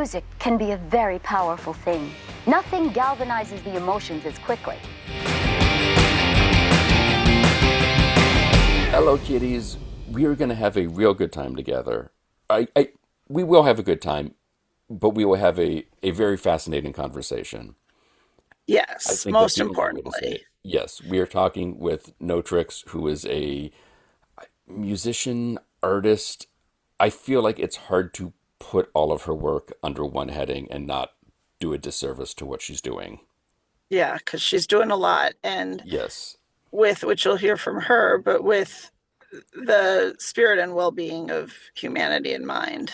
Music can be a very powerful thing. Nothing galvanizes the emotions as quickly. Hello, kitties. We are going to have a real good time together. We will have a good time, but we will have a very fascinating conversation. I Yes, think that's most the only way to say importantly. it. Yes, we are talking with n0trixx, who is a musician, artist. I feel like it's hard to put all of her work under one heading and not do a disservice to what she's doing. Yeah, because she's doing a lot. And Yes, with which you'll hear from her, but with the spirit and well being of humanity in mind.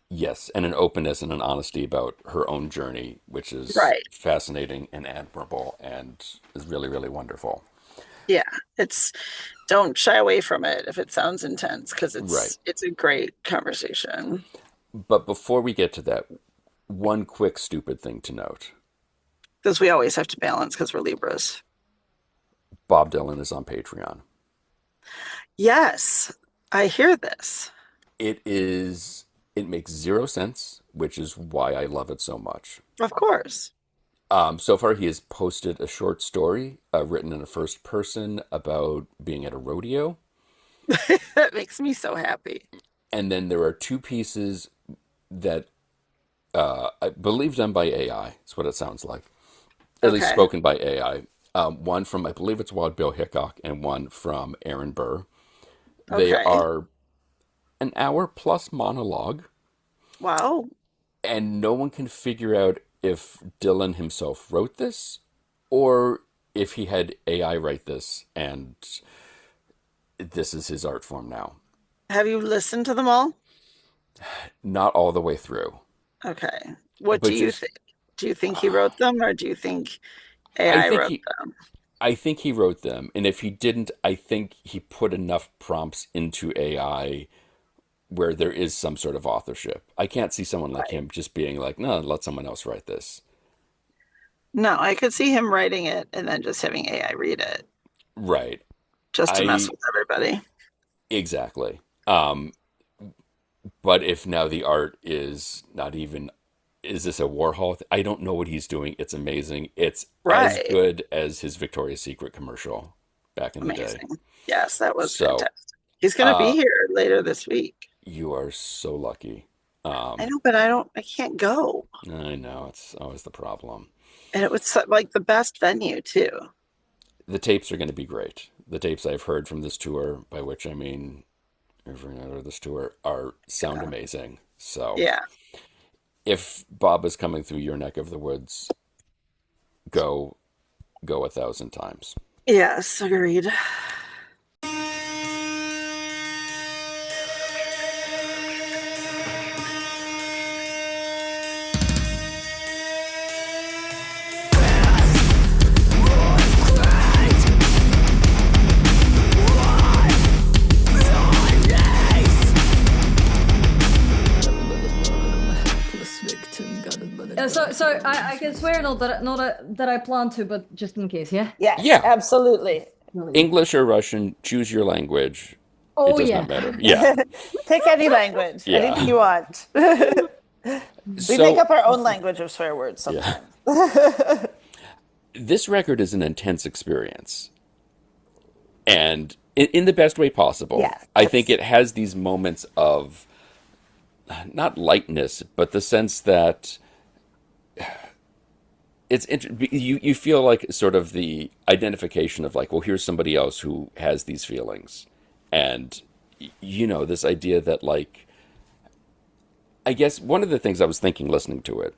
yes, and an openness and an honesty about her own journey, which is Right. fascinating and admirable and is really, really wonderful. Yeah. It's don't shy away from it if it sounds intense because Right. it's a great conversation. But before we get to that, one quick stupid thing to note. Because we always have to balance because we're Libras. Bob Dylan is on Patreon. Yes, I hear this. It makes zero sense, which is why I love it so much. Of course. So far, he has posted a short story written in the first person about being at a rodeo. That makes me so happy. And then there are two pieces that I believe done by AI. That's what it sounds like. At least Okay. spoken by AI. One from, I believe it's Wild Bill Hickok, and one from Aaron Burr. They Okay. are an hour plus monologue, Wow. and no one can figure out if Dylan himself wrote this or if he had AI write this and this is his art form now. Have you listened to them all? Not all the way through, Okay. What do but you just think? Do you think he wrote them or do you think I AI think wrote he them? I think he wrote them, and if he didn't, I think he put enough prompts into AI where there is some sort of authorship. I can't see someone like Right. him just being like, "No, let someone else write this." No, I could see him writing it and then just having AI read it Right. just to mess I with everybody. exactly. But if now the art is not even, is this a Warhol? I don't know what he's doing. It's amazing. It's as Right. good as his Victoria's Secret commercial back in the day. Amazing. Yes, that was So, fantastic. He's going to be uh, here later this week. you are so lucky. I Um, know, but I can't go. I know it's always the problem. And it was like the best venue too. The tapes are going to be great. The tapes I've heard from this tour, by which I mean every night of this tour, are sound Yeah. amazing. So, Yeah. if Bob is coming through your neck of the woods, go go 1,000 times. Yes, agreed. So I can swear not that I plan to, but just in case, yeah. Yes, Yeah, absolutely. English or Russian, choose your language. It Oh does yeah. not matter. Yeah, Pick any language, anything yeah. you want. We make So, up our own language of swear words yeah, sometimes. this record is an intense experience, and in the best way possible. Yes, I think it has these moments of not lightness, but the sense that you feel like sort of the identification of like, well, here's somebody else who has these feelings, and this idea that like, I guess one of the things I was thinking listening to it,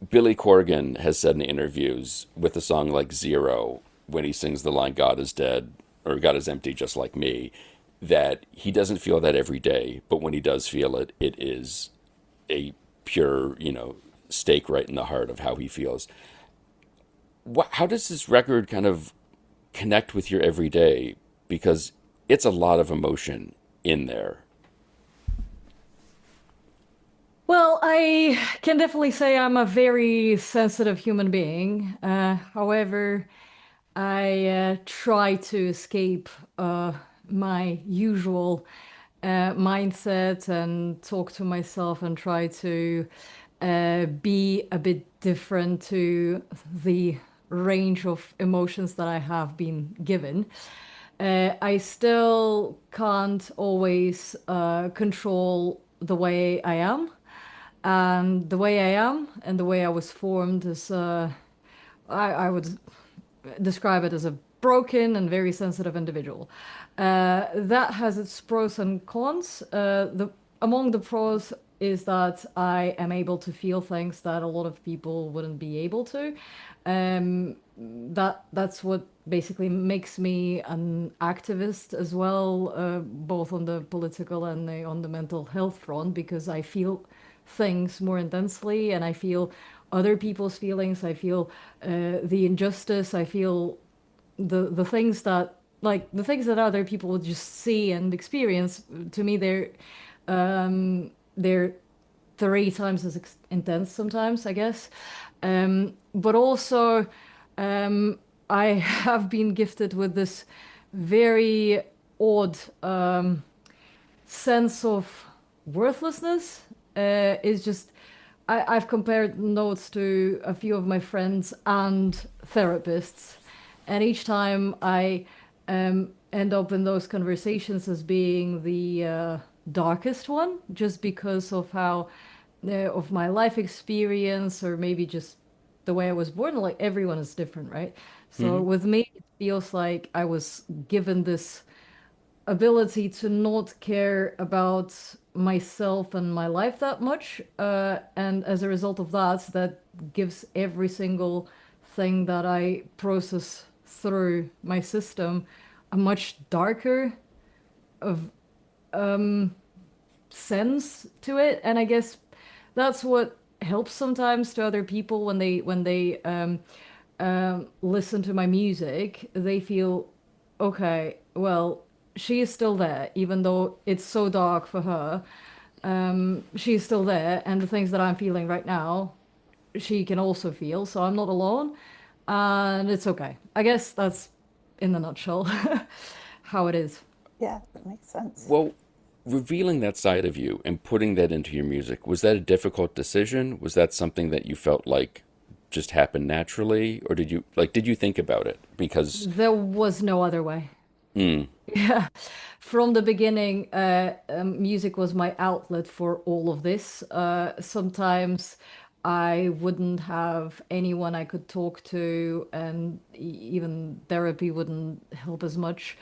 Billy Corgan has said in interviews with a song like Zero, when he sings the line "God is dead" or "God is empty, just like me," that he doesn't feel that every day, but when he does feel it, it is a pure, stake right in the heart of how he feels. How does this record kind of connect with your everyday? Because it's a lot of emotion in there. Well, I can definitely say I'm a very sensitive human being. However, I try to escape my usual mindset and talk to myself and try to be a bit different to the range of emotions that I have been given. I still can't always control the way I am. And the way I am and the way I was formed is, I would describe it as a broken and very sensitive individual. That has its pros and cons. Among the pros is that I am able to feel things that a lot of people wouldn't be able to. That's what basically makes me an activist as well, both on the political and on the mental health front, because I feel things more intensely and I feel other people's feelings. I feel the injustice. I feel the things that the things that other people would just see and experience. To me, they're three times as intense sometimes, I guess. But also, I have been gifted with this very odd sense of worthlessness. Is just I've compared notes to a few of my friends and therapists, and each time I end up in those conversations as being the darkest one, just because of how of my life experience, or maybe just the way I was born. Like everyone is different, right? So Hmm. with me, it feels like I was given this ability to not care about myself and my life that much. And as a result of that, that gives every single thing that I process through my system a much darker of sense to it. And I guess that's what helps sometimes to other people when they listen to my music. They feel, okay, well, she is still there, even though it's so dark for her. She's still there, and the things that I'm feeling right now, she can also feel. So I'm not alone, and it's okay. I guess that's, in a nutshell, how it is. Yeah, that makes sense. Well, revealing that side of you and putting that into your music, was that a difficult decision? Was that something that you felt like just happened naturally, or did you think about it? Because There was no other way. mm, Yeah, from the beginning, music was my outlet for all of this. Sometimes I wouldn't have anyone I could talk to, and even therapy wouldn't help as much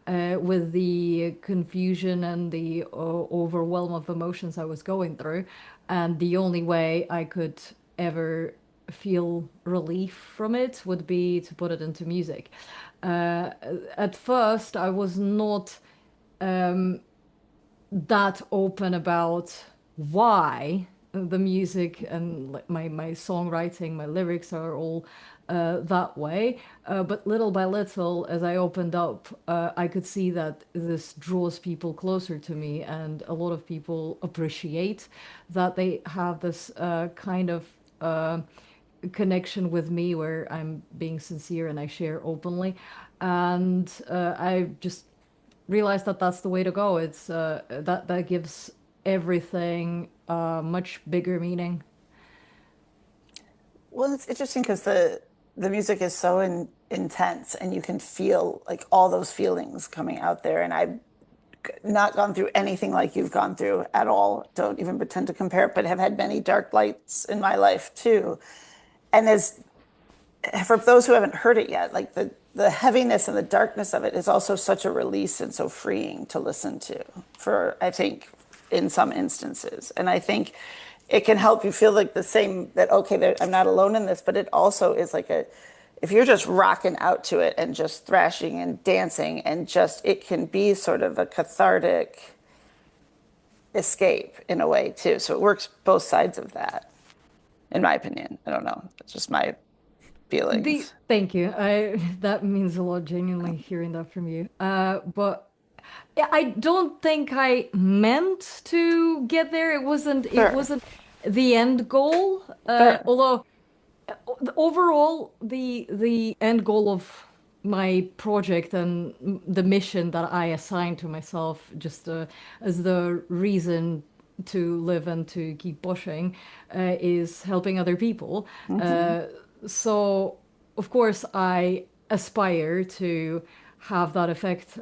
with the confusion and the overwhelm of emotions I was going through. And the only way I could ever feel relief from it would be to put it into music. Uh, at first, I was not that open about why the music and like my songwriting, my lyrics are all that way. But little by little, as I opened up, I could see that this draws people closer to me, and a lot of people appreciate that they have this kind of connection with me where I'm being sincere and I share openly. And I just realized that that's the way to go. It's that gives everything a much bigger meaning. Well, it's interesting because the music is so intense, and you can feel like all those feelings coming out there. And I've not gone through anything like you've gone through at all. Don't even pretend to compare it, but have had many dark lights in my life too. And there's for those who haven't heard it yet, like the heaviness and the darkness of it is also such a release and so freeing to listen to for, I think, in some instances. And I think it can help you feel like the same that, okay, I'm not alone in this, but it also is like if you're just rocking out to it and just thrashing and dancing and just, it can be sort of a cathartic escape in a way too. So it works both sides of that, in my opinion. I don't know. It's just my feelings. Thank you. I that means a lot, genuinely hearing that from you. But yeah, I don't think I meant to get there. It Sure. wasn't the end goal. Sure. Although overall, the end goal of my project and the mission that I assigned to myself, just as the reason to live and to keep pushing, is helping other people. So, of course, I aspire to have that effect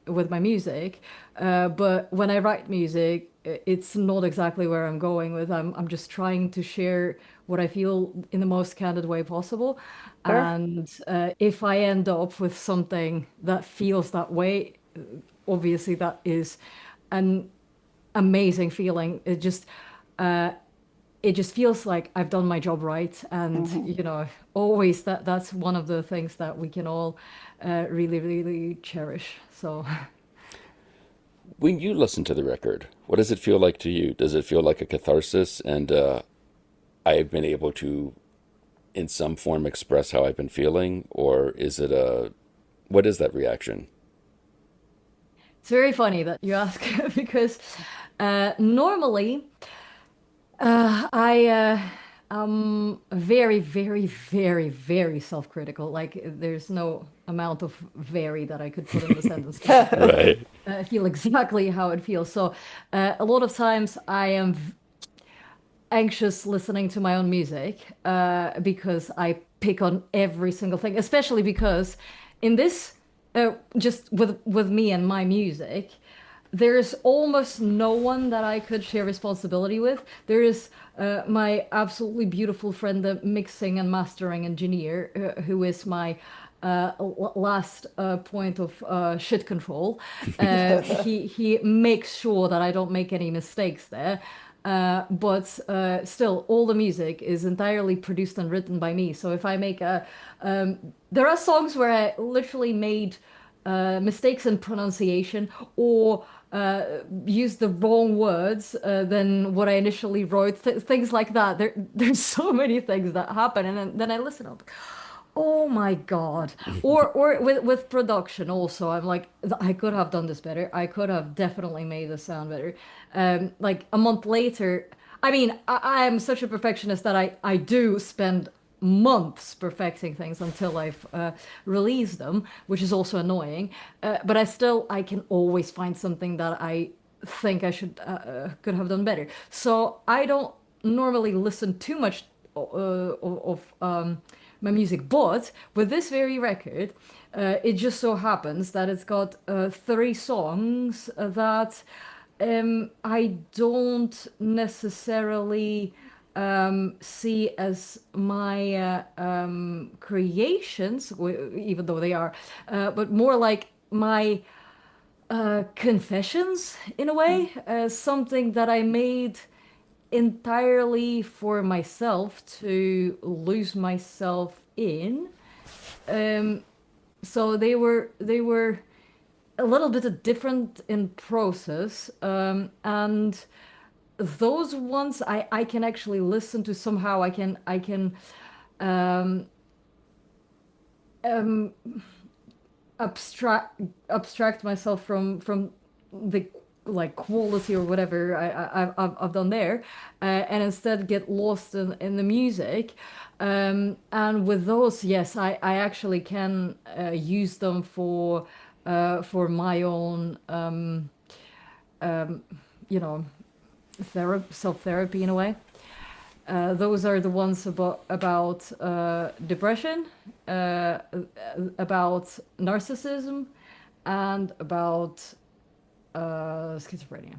with my music. But when I write music, it's not exactly where I'm going with. I'm just trying to share what I feel in the most candid way possible. Sure. And if I end up with something that feels that way, obviously that is an amazing feeling. It just feels like I've done my job right. And, always that's one of the things that we can all really, really cherish. So, When you listen to the record, what does it feel like to you? Does it feel like a catharsis and I've been able to, in some form, express how I've been feeling? Or is it what is that reaction? it's very funny that you ask because normally I am very, very, very, very self-critical. Like there's no amount of very that I could put in the sentence to make it Right. feel exactly how it feels. So a lot of times I am anxious listening to my own music because I pick on every single thing, especially because in this, just with me and my music, there's almost no one that I could share responsibility with. There is my absolutely beautiful friend, the mixing and mastering engineer, who is my last point of shit control. He makes sure that I don't make any mistakes there. But still, all the music is entirely produced and written by me. So if I make there are songs where I literally made mistakes in pronunciation or used the wrong words than what I initially wrote. Things like that. There's so many things that happen, and then I listen up. Oh my God. Or with production also. I'm like, I could have done this better. I could have definitely made this sound better. Like a month later, I mean, I am such a perfectionist that I do spend months perfecting things until I've released them, which is also annoying. But I can always find something that I think I should could have done better. So I don't normally listen too much of my music. But with this very record, it just so happens that it's got three songs that I don't necessarily see as my creations, even though they are, but more like my confessions in a way, something that I made entirely for myself to lose myself in. Um, so they were a little bit different in process, and those ones I can actually listen to somehow. I can um, um, abstract myself from the like quality or whatever I've done there, and instead get lost in the music. And with those, yes, I actually can use them for my own you know self-therapy in a way. Those are the ones about depression, uh, about narcissism, and about schizophrenia.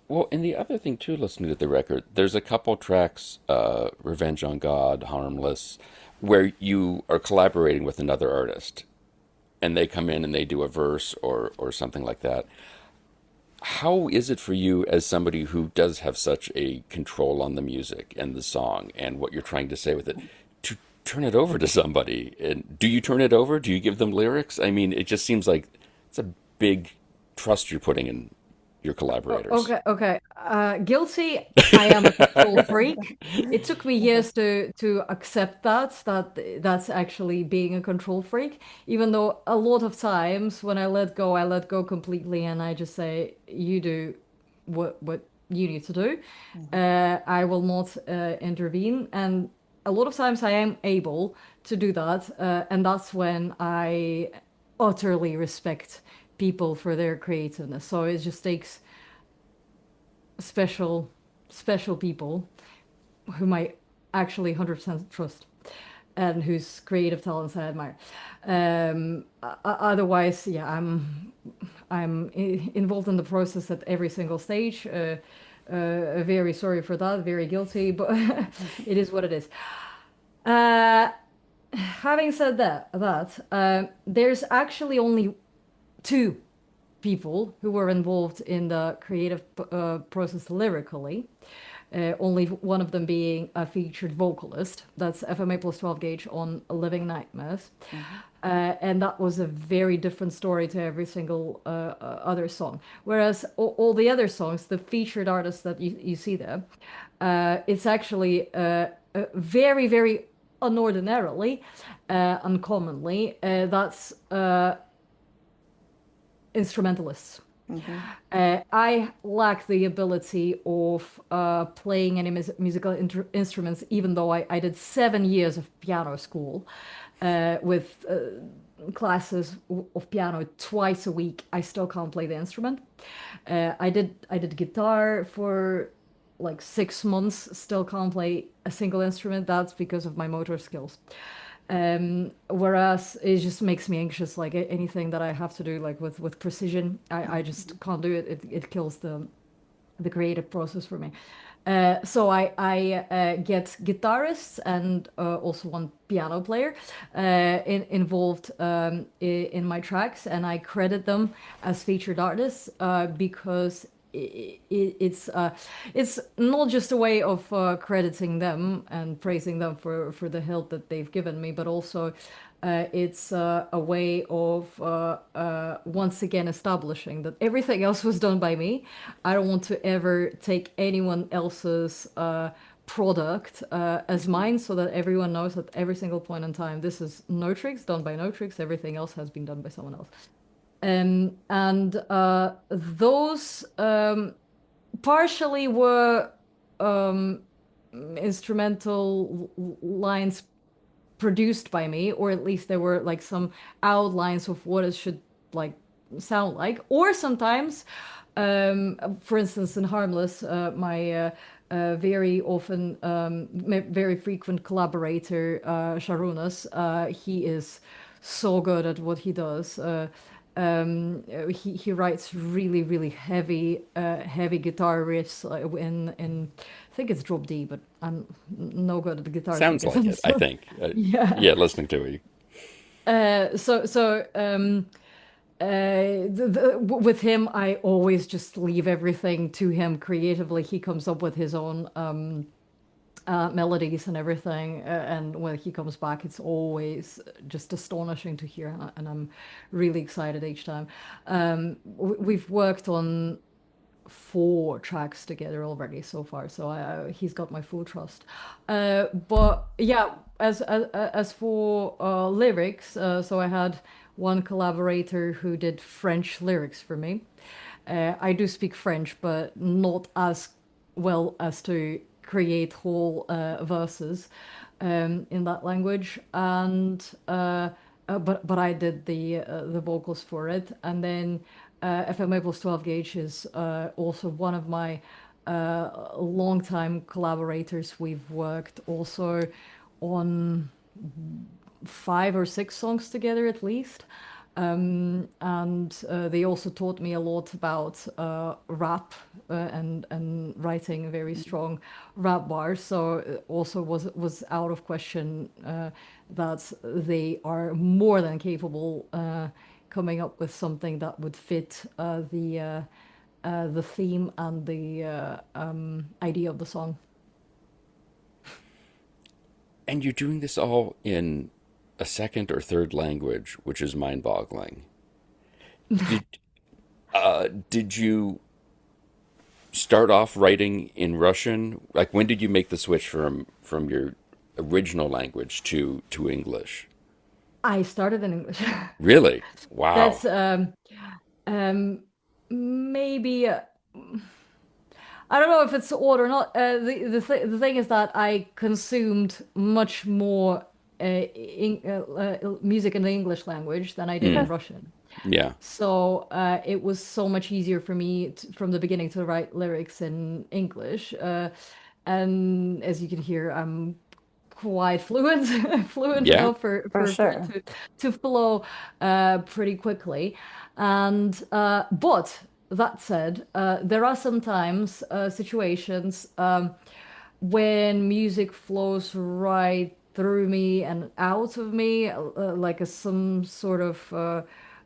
Well, and the other thing too, listening to the record, there's a couple tracks, "Revenge on God," "Harmless," where you are collaborating with another artist, and they come in and they do a verse or something like that. How is it for you as somebody who does have such a control on the music and the song and what you're trying to say with it to turn it over to somebody? And do you turn it over? Do you give them lyrics? I mean, it just seems like it's a big trust you're putting in your collaborators. Okay. Guilty. I am a control freak. It took me years to accept that's actually being a control freak. Even though a lot of times when I let go completely, and I just say, "You do what you need to do. I will not intervene." And a lot of times I am able to do that, and that's when I utterly respect people for their creativeness. So it just takes special, special people whom I actually 100% trust and whose creative talents I admire. Otherwise, yeah, I'm involved in the process at every single stage. Very sorry for that, very guilty, but it is what it is. Uh, Having said that, there's actually only two people who were involved in the creative process lyrically. Only one of them being a featured vocalist. That's FMA plus 12 gauge on Living Nightmares. And that was a very different story to every single other song. Whereas all the other songs, the featured artists that you see there, it's actually very, very unordinarily, uncommonly, that's instrumentalists. I lack the ability of playing any musical instruments, even though I did 7 years of piano school with classes of piano twice a week. I still can't play the instrument. I did guitar for like 6 months, still can't play a single instrument. That's because of my motor skills. Whereas it just makes me anxious, like anything that I have to do like with precision, I just can't do it. It kills the creative process for me. So I get guitarists and also one piano player involved in my tracks, and I credit them as featured artists because it's not just a way of crediting them and praising them for the help that they've given me, but also it's a way of once again establishing that everything else was done by me. I don't want to ever take anyone else's product as mine, so that everyone knows at every single point in time this is n0trixx, done by n0trixx. Everything else has been done by someone else. And those partially were instrumental lines produced by me, or at least there were like some outlines of what it should like sound like. Or sometimes, for instance, in Harmless, my very often, very frequent collaborator, Sharunas, he is so good at what he does. He writes really really heavy guitar riffs in I think it's drop D, but I'm no good at the guitars Sounds because like I'm it, I so think. yeah. Yeah, listening to it. With him, I always just leave everything to him creatively. He comes up with his own melodies and everything. And when he comes back, it's always just astonishing to hear, and I'm really excited each time. We've worked on 4 tracks together already so far, so he's got my full trust. But yeah, as for lyrics, so I had one collaborator who did French lyrics for me. I do speak French, but not as well as to create whole verses in that language, and but I did the vocals for it, and then FMA plus 12 gauge is also one of my longtime collaborators. We've worked also on 5 or 6 songs together at least. And they also taught me a lot about rap and writing very strong rap bars. So also was out of question that they are more than capable coming up with something that would fit the theme and the idea of the song. And you're doing this all in a second or third language, which is mind-boggling. Did did you start off writing in Russian? Like, when did you make the switch from your original language to English? I started in English. Really? Wow. That's um, maybe. I don't know if it's odd or not. The thing is that I consumed much more music in the English language than I did in Russian. Yeah. So it was so much easier for me from the beginning to write lyrics in English. And as you can hear, I'm quite fluent, fluent Yeah. enough For for it sure. to flow pretty quickly. And but that said, there are sometimes situations when music flows right through me and out of me, like some sort of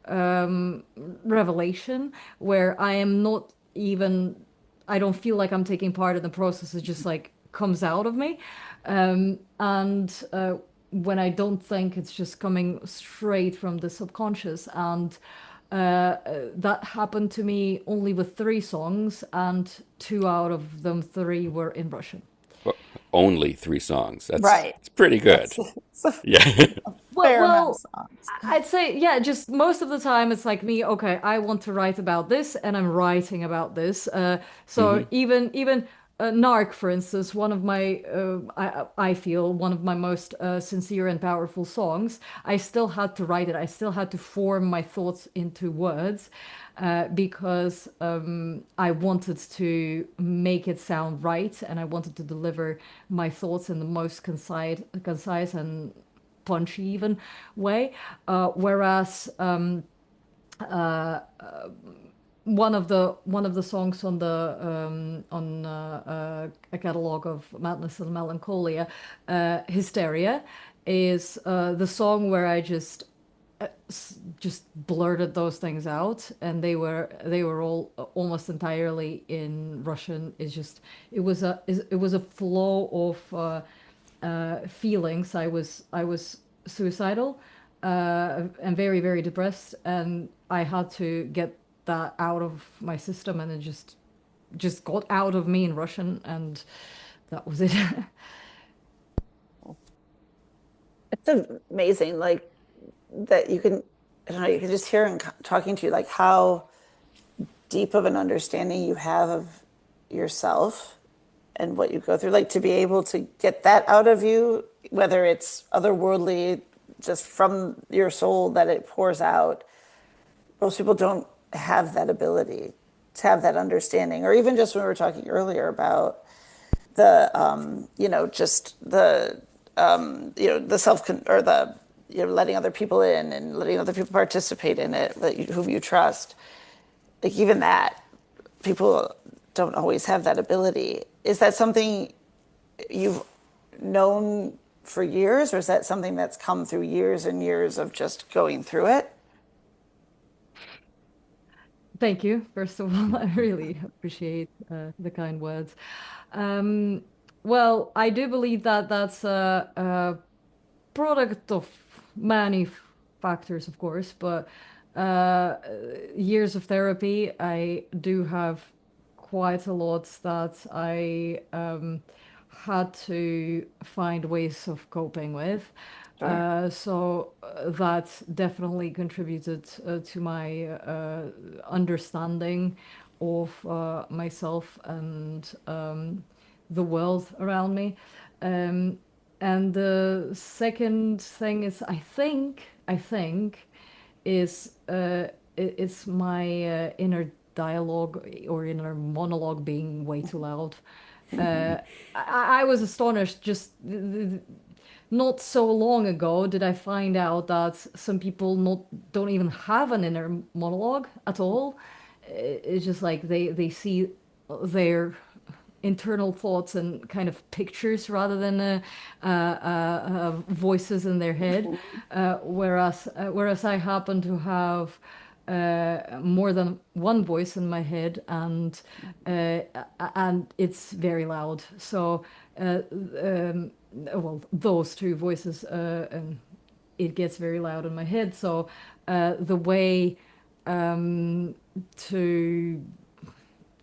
um, revelation where I am not even, I don't feel like I'm taking part in the process. It just like comes out of me. And when I don't think, it's just coming straight from the subconscious. And that happened to me only with three songs, and two out of them three were in Russian. Well, only 3 songs. That's Right. it's pretty good. It's a Yeah. fair amount of Well, songs. I'd say, yeah, just most of the time it's like me, okay, I want to write about this and I'm writing about this. So even Narc, for instance, one of my, I feel one of my most sincere and powerful songs, I still had to write it. I still had to form my thoughts into words because I wanted to make it sound right and I wanted to deliver my thoughts in the most concise and punchy even way. Whereas one of the songs on the a catalog of Madness and Melancholia, Hysteria, is the song where I just blurted those things out, and they were all almost entirely in Russian. It was a flow of feelings. I was suicidal and very very depressed, and I had to get that out of my system, and it just got out of me in Russian, and that was it. It's amazing, like that you can, I don't know, you can just hear in talking to you, like how deep of an understanding you have of yourself and what you go through. Like to be able to get that out of you, whether it's otherworldly, just from your soul that it pours out. Most people don't have that ability to have that understanding, or even just when we were talking earlier about the just the self or the letting other people in and letting other people participate in it, whom you trust. Like even that, people don't always have that ability. Is that something you've known for years, or is that something that's come through years and years of just going through it? Thank you, first of all. I really appreciate the kind words. Um, well, I do believe that that's a product of many factors, of course, but uh, years of therapy, I do have quite a lot that I had to find ways of coping with. Sure. So that definitely contributed to my understanding of myself and the world around me. Um, and the second thing is, I think, is it's my inner dialogue or inner monologue being way too loud. I was astonished just not so long ago did I find out that some people not don't even have an inner monologue at all. It's just like they see their internal thoughts and kind of pictures rather than voices in their head. Whereas I happen to have more than one voice in my head, uh, and it's very loud. So, well, those two voices, it gets very loud in my head. So, the way to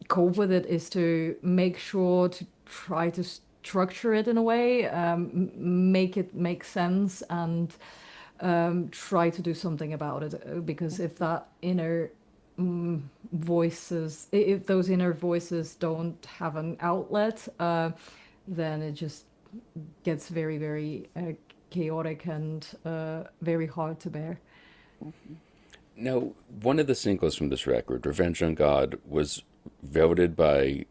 cope with it is to make sure to try to structure it in a way, make it make sense, and try to do something about it. Because if that inner voices, if those inner voices don't have an outlet, then it just gets very, very chaotic and very hard to bear. Now, one of the singles from this record, Revenge on God, was voted by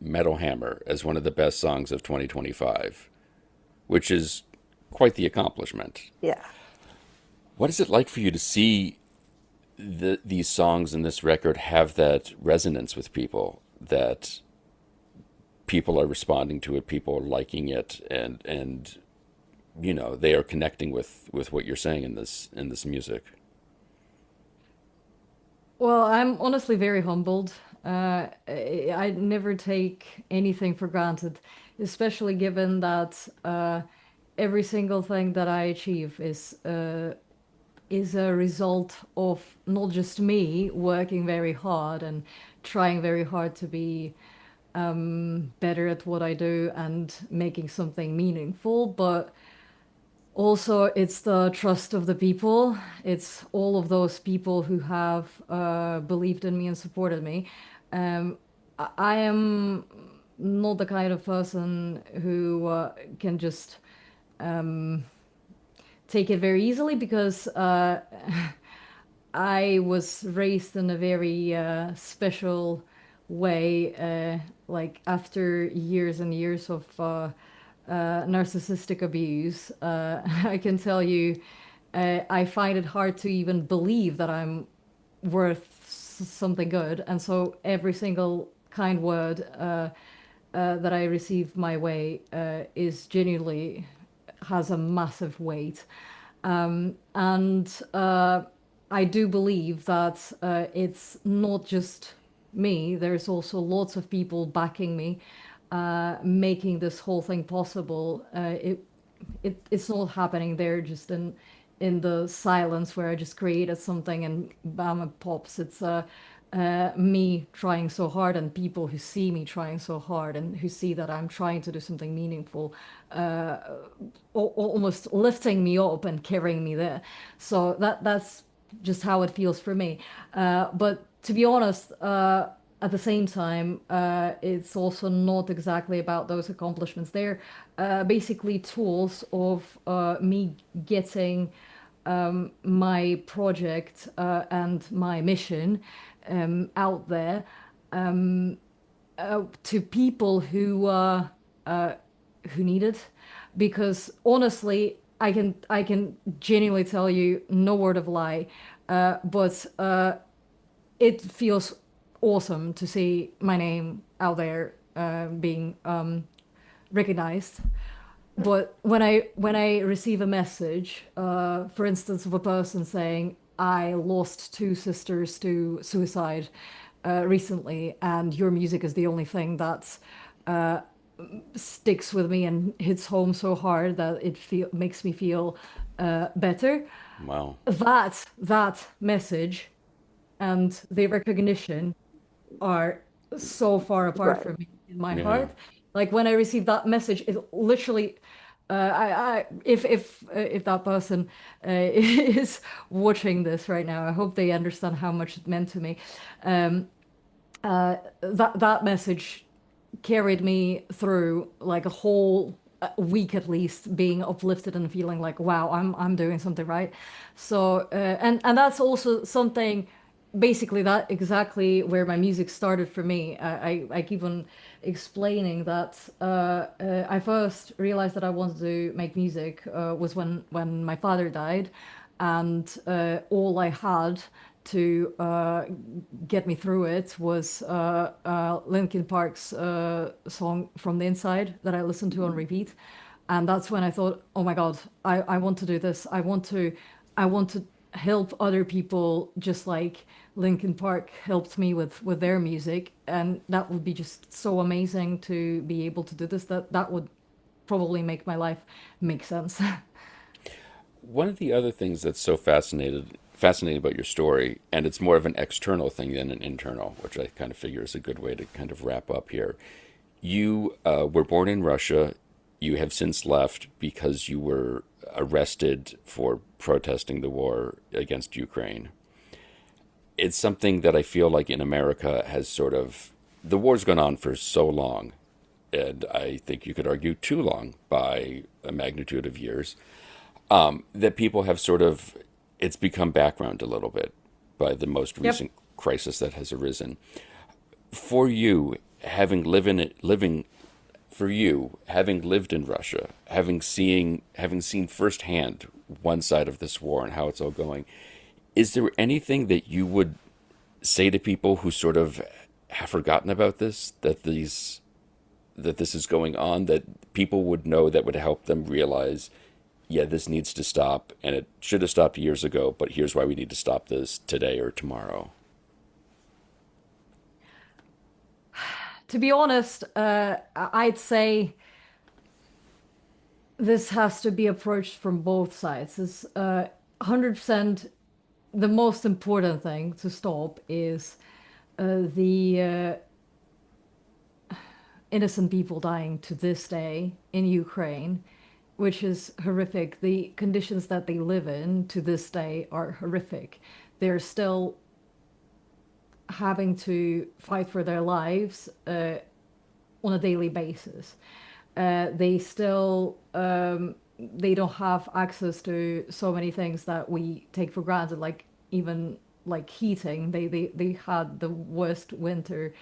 Metal Hammer as one of the best songs of 2025, which is quite the accomplishment. Yeah. What is it like for you to see these songs and this record have that resonance with people, that people are responding to it, people are liking it, and they are connecting with what you're saying in this music? Well, I'm honestly very humbled. I never take anything for granted, especially given that every single thing that I achieve is a result of not just me working very hard and trying very hard to be better at what I do and making something meaningful, but also it's the trust of the people. It's all of those people who have believed in me and supported me. I am not the kind of person who can just take it very easily because I was raised in a very special way, like after years and years of narcissistic abuse. I can tell you, I find it hard to even believe that I'm worth something good. And so every single kind word that I receive my way is genuinely has a massive weight. And I do believe that it's not just me. There's also lots of people backing me, making this whole thing possible. It's not happening there just in the silence where I just created something and bam, it pops. It's me trying so hard and people who see me trying so hard and who see that I'm trying to do something meaningful, almost lifting me up and carrying me there. So that's just how it feels for me. But to be honest, at the same time, it's also not exactly about those accomplishments. They're basically tools of me getting my project and my mission out there to people who need it. Because honestly, I can genuinely tell you, no word of lie, but it feels awesome to see my name out there being recognized. But when I receive a message, for instance, of a person saying, "I lost two sisters to suicide recently, and your music is the only thing that sticks with me and hits home so hard that it makes me feel better," Wow. that message and the recognition are so far apart Right. from me in my Yeah. heart. Like when I receive that message, it literally, if that person is watching this right now, I hope they understand how much it meant to me. Um, that message carried me through like a whole week at least, being uplifted and feeling like, wow, I'm doing something right. So and that's also something, basically that exactly where my music started for me. I keep on explaining that I first realized that I wanted to make music was when my father died, and all I had to get me through it was Linkin Park's song "From the Inside" that I listened to on repeat, and that's when I thought, "Oh my God, I want to do this. I want to help other people just like Linkin Park helped me with their music, and that would be just so amazing to be able to do this. That would probably make my life make sense." One of the other things that's so fascinating about your story, and it's more of an external thing than an internal, which I kind of figure is a good way to kind of wrap up here. You were born in Russia. You have since left because you were arrested for protesting the war against Ukraine. it's something that I feel like in America has sort of the war's gone on for so long, and I think you could argue too long by a magnitude of years, that people have sort of it's become background a little bit by the most Yep. recent crisis that has arisen. For you, living for you, having lived in Russia, having seen firsthand one side of this war and how it's all going, is there anything that you would say to people who sort of have forgotten about this, that this is going on, that people would know that would help them realize, yeah, this needs to stop, and it should have stopped years ago, but here's why we need to stop this today or tomorrow? To be honest, I'd say this has to be approached from both sides. It's 100% the most important thing to stop is the innocent people dying to this day in Ukraine, which is horrific. The conditions that they live in to this day are horrific. They're still having to fight for their lives on a daily basis. They still they don't have access to so many things that we take for granted, like even like heating. They had the worst winter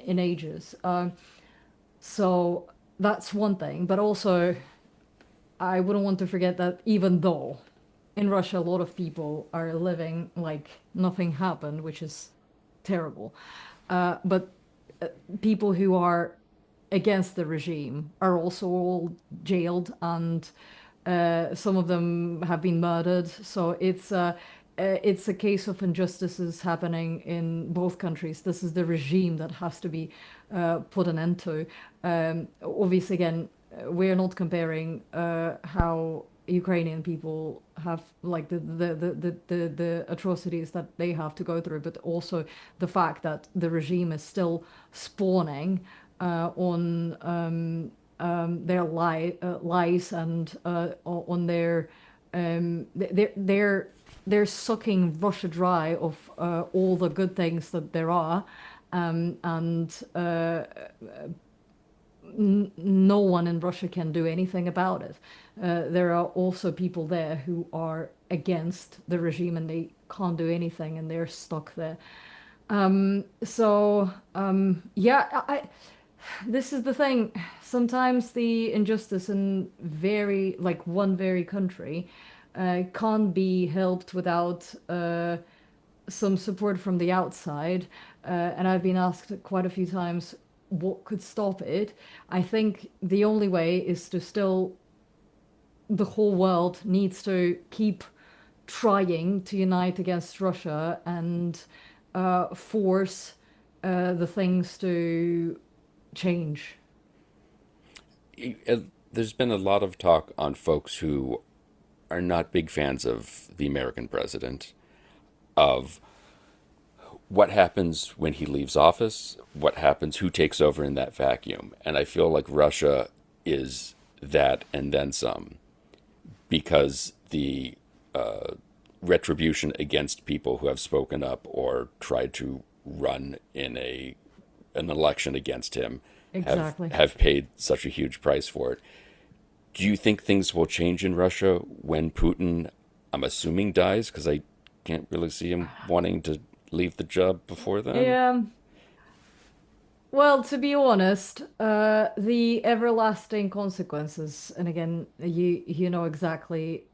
in ages. So that's one thing. But also, I wouldn't want to forget that even though in Russia a lot of people are living like nothing happened, which is terrible, but people who are against the regime are also all jailed, and some of them have been murdered. So it's a case of injustices happening in both countries. This is the regime that has to be put an end to. Obviously, again, we're not comparing how Ukrainian people have like the atrocities that they have to go through, but also the fact that the regime is still spawning on their lies and on their they're sucking Russia dry of all the good things that there are, and no one in Russia can do anything about it. There are also people there who are against the regime and they can't do anything and they're stuck there. Yeah, this is the thing. Sometimes the injustice in like one very country can't be helped without some support from the outside. And I've been asked quite a few times what could stop it. I think the only way is to still, the whole world needs to keep trying to unite against Russia and force the things to change. There's been a lot of talk on folks who are not big fans of the American president, of what happens when he leaves office, what happens, who takes over in that vacuum. And I feel like Russia is that and then some, because the retribution against people who have spoken up or tried to run in an election against him Exactly. have paid such a huge price for it. Do you think things will change in Russia when Putin, I'm assuming, dies? Because I can't really see him wanting to leave the job before then. Yeah. Well, to be honest, the everlasting consequences, and again, you know exactly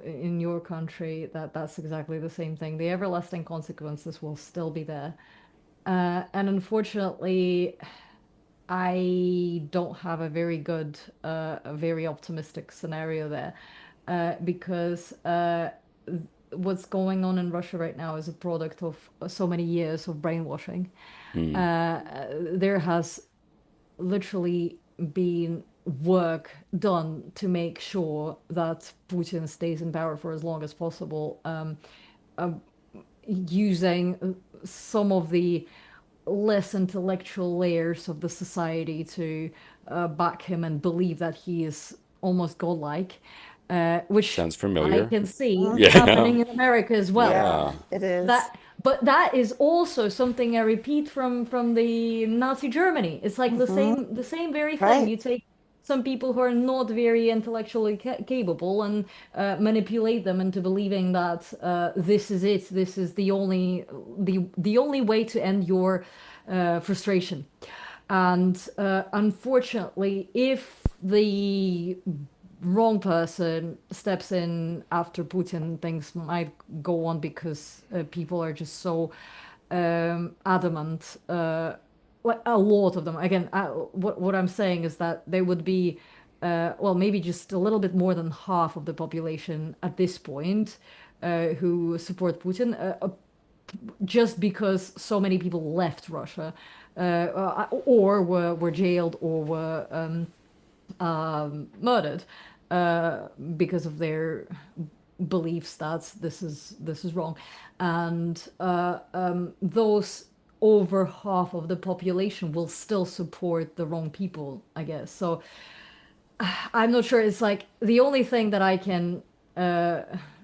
in your country that that's exactly the same thing. The everlasting consequences will still be there. And unfortunately, I don't have a very good, a very optimistic scenario there, because what's going on in Russia right now is a product of so many years of brainwashing. Hmm. There has literally been work done to make sure that Putin stays in power for as long as possible, using some of the less intellectual layers of the society to back him and believe that he is almost godlike, which Sounds I familiar. can see Yeah. happening in America as well. Yeah, Yeah. it is. That But that is also something I repeat from the Nazi Germany. It's like the same very thing. Right. You take some people who are not very intellectually capable and manipulate them into believing that this is it. This is the only way to end your frustration. And unfortunately, if the wrong person steps in after Putin, things might go on because people are just so adamant. Like a lot of them. Again, what I'm saying is that they would be, well, maybe just a little bit more than half of the population at this point who support Putin. Just because so many people left Russia, or were jailed or were murdered because of their beliefs that this is wrong, and those over half of the population will still support the wrong people, I guess. So I'm not sure. It's like the only thing that I can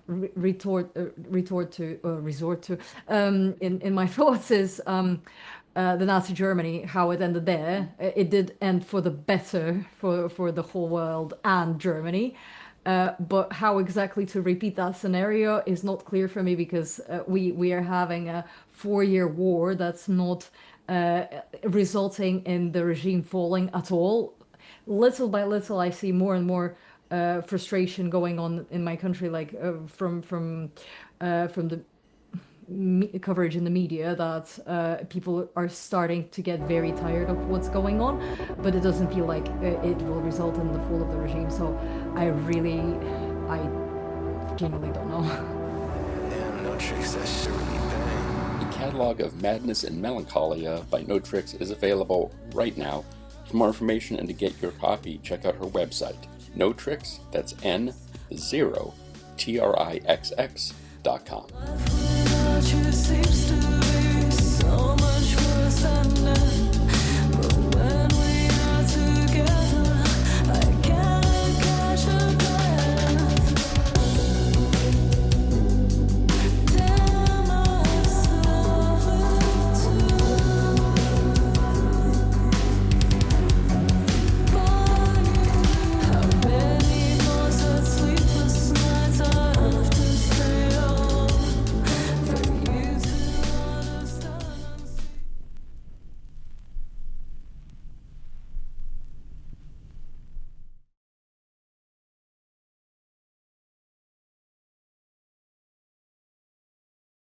resort to in my thoughts is the Nazi Germany, how it ended there. It did end for the better for the whole world and Germany. But how exactly to repeat that scenario is not clear for me, because we are having a 4-year war that's not resulting in the regime falling at all. Little by little, I see more and more frustration going on in my country, like from the coverage in the media, that people are starting to get very tired of what's going on, but it doesn't feel like it will result in the fall of the regime. So I genuinely don't know. n0trixx, that shit really bang. The catalog of Madness and Melancholia by n0trixx is available right now. For more information and to get your copy, check out her website, n0trixx, that's n0trixx.com.